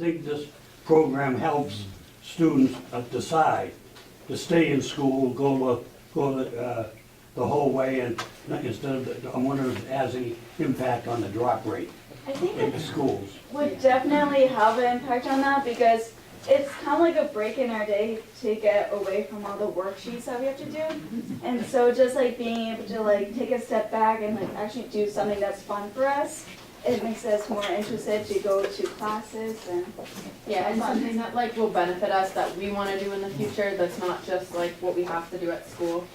think this program helps students decide to stay in school, go the whole way, and instead of, I'm wondering if it has any impact on the drop rate I think in it the schools. would definitely have an impact on that because it's kind of like a break in our day to get away from all the worksheets that we have to do. And so just like being able to like take a step back and like actually do something that's fun for us, it makes us more interested to go to classes and Yeah, and something that like will benefit us that we want to do in the future that's not just like what we have to do at school.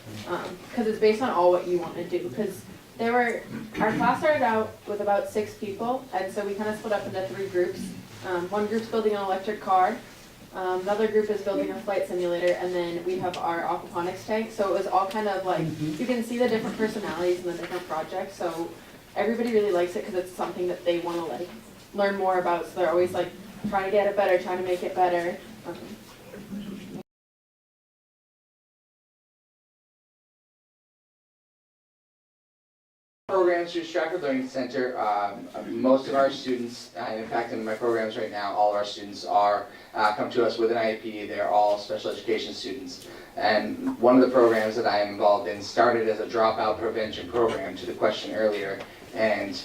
Because it's based on all what you want to do. Because our class started out with about 6 people, and so we kind of split up into 3 groups. One group's building an electric car, another group is building a flight simulator, and then we have our aquaponics tank. So it was all kind of like, you can see the different personalities and the different projects. So everybody really likes it because it's something that they want to like learn more about. So they're always like trying to get it better, trying to make it better. Programs through Stratford Learning Center. Most of our students, in fact in my programs right now, all of our students are come to us with an IEP. They're all special education students. And one of the programs that I am involved in started as a dropout prevention program, to the question earlier, and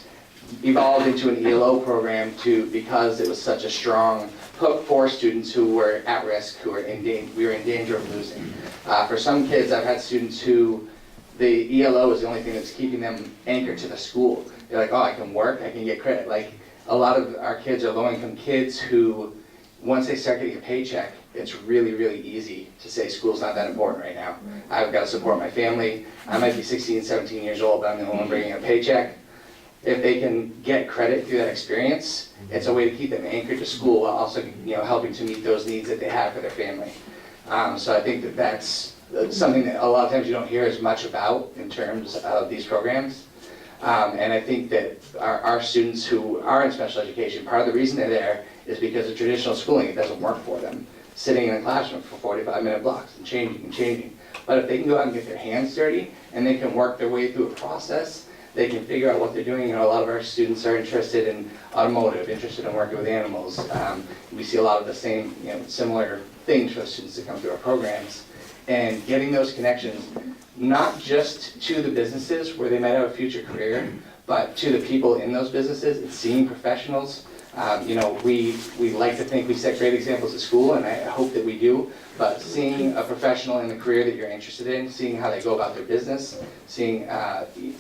evolved into an ELO program because it was such a strong hook for students who were at risk, who were we were in danger of losing. For some kids, I've had students who the ELO is the only thing that's keeping them anchored to the school. They're like, oh, I can work, I can get credit. Like, a lot of our kids are low-income kids who, once they start getting a paycheck, it's really, really easy to say school's not that important right now. I've got to support my family. I might be 16, 17 years old, but I'm the only one bringing a paycheck. If they can get credit through that experience, it's a way to keep them anchored to school while also, helping to meet those needs that they have for their family. So I think that that's something that a lot of times you don't hear as much about in terms of these programs. And I think that our students who are in special education, part of the reason they're there is because of traditional schooling, it doesn't work for them. Sitting in a classroom for 45-minute blocks and changing and changing. But if they can go out and get their hands dirty and they can work their way through a process, they can figure out what they're doing. A lot of our students are interested in automotive, interested in working with animals. We see a lot of the same, similar things for the students that come through our programs. And getting those connections, not just to the businesses where they might have a future career, but to the people in those businesses and seeing professionals. We like to think we set great examples at school, and I hope that we do, but seeing a professional in the career that you're interested in, seeing how they go about their business, seeing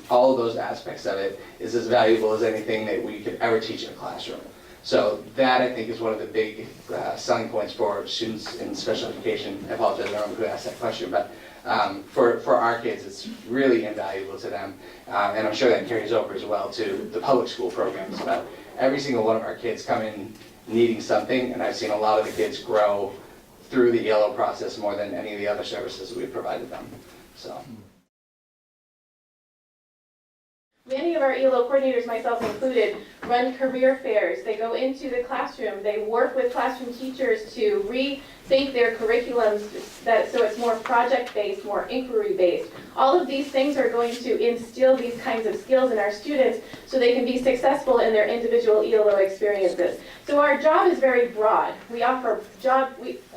all of those aspects of it is as valuable as anything that we could ever teach in a classroom. So that, I think, is one of the big selling points for students in special education. I apologize, I don't know who asked that question, but for our kids, it's really invaluable to them. And I'm sure that carries over as well to the public school programs. But every single one of our kids come in needing something, and I've seen a lot of the kids grow through the ELO process more than any of the other services that we've provided them. So. Many of our ELO coordinators, myself included, run career fairs. They go into the classroom. They work with classroom teachers to rethink their curriculums so it's more project-based, more inquiry-based. All of these things are going to instill these kinds of skills in our students so they can be successful in their individual ELO experiences. So our job is very broad. We offer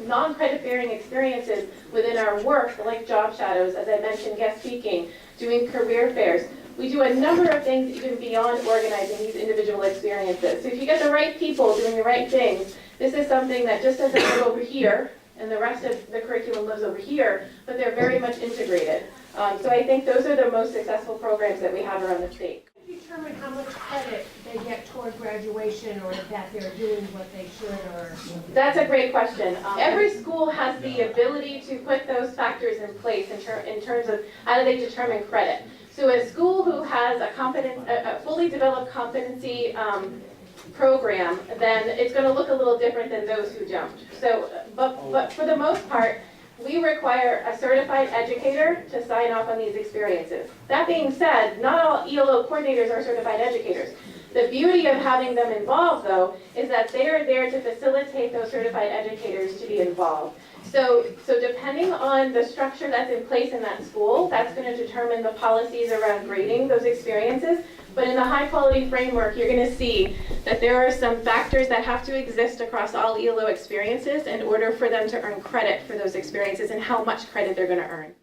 non-credit bearing experiences within our work, like job shadows, as I mentioned, guest speaking, doing career fairs. We do a number of things even beyond organizing these individual experiences. So if you get the right people doing the right things, this is something that just doesn't live over here, and the rest of the curriculum lives over here, but they're very much integrated. So I think those are the most successful programs that we have around the state. Determine how much credit they get toward graduation, or that they're doing what they should, or... That's a great question. Every school has the ability to put those factors in place in terms of how do they determine credit. So a school who has a fully developed competency program, then it's going to look a little different than those who don't. So, but for the most part, we require a certified educator to sign off on these experiences. That being said, not all ELO coordinators are certified educators. The beauty of having them involved, though, is that they are there to facilitate those certified educators to be involved. So depending on the structure that's in place in that school, that's going to determine the policies around grading those experiences. But in the high quality framework, you're gonna see that there are some factors that have to exist across all ELO experiences in order for them to earn credit for those experiences and how much credit they're gonna earn.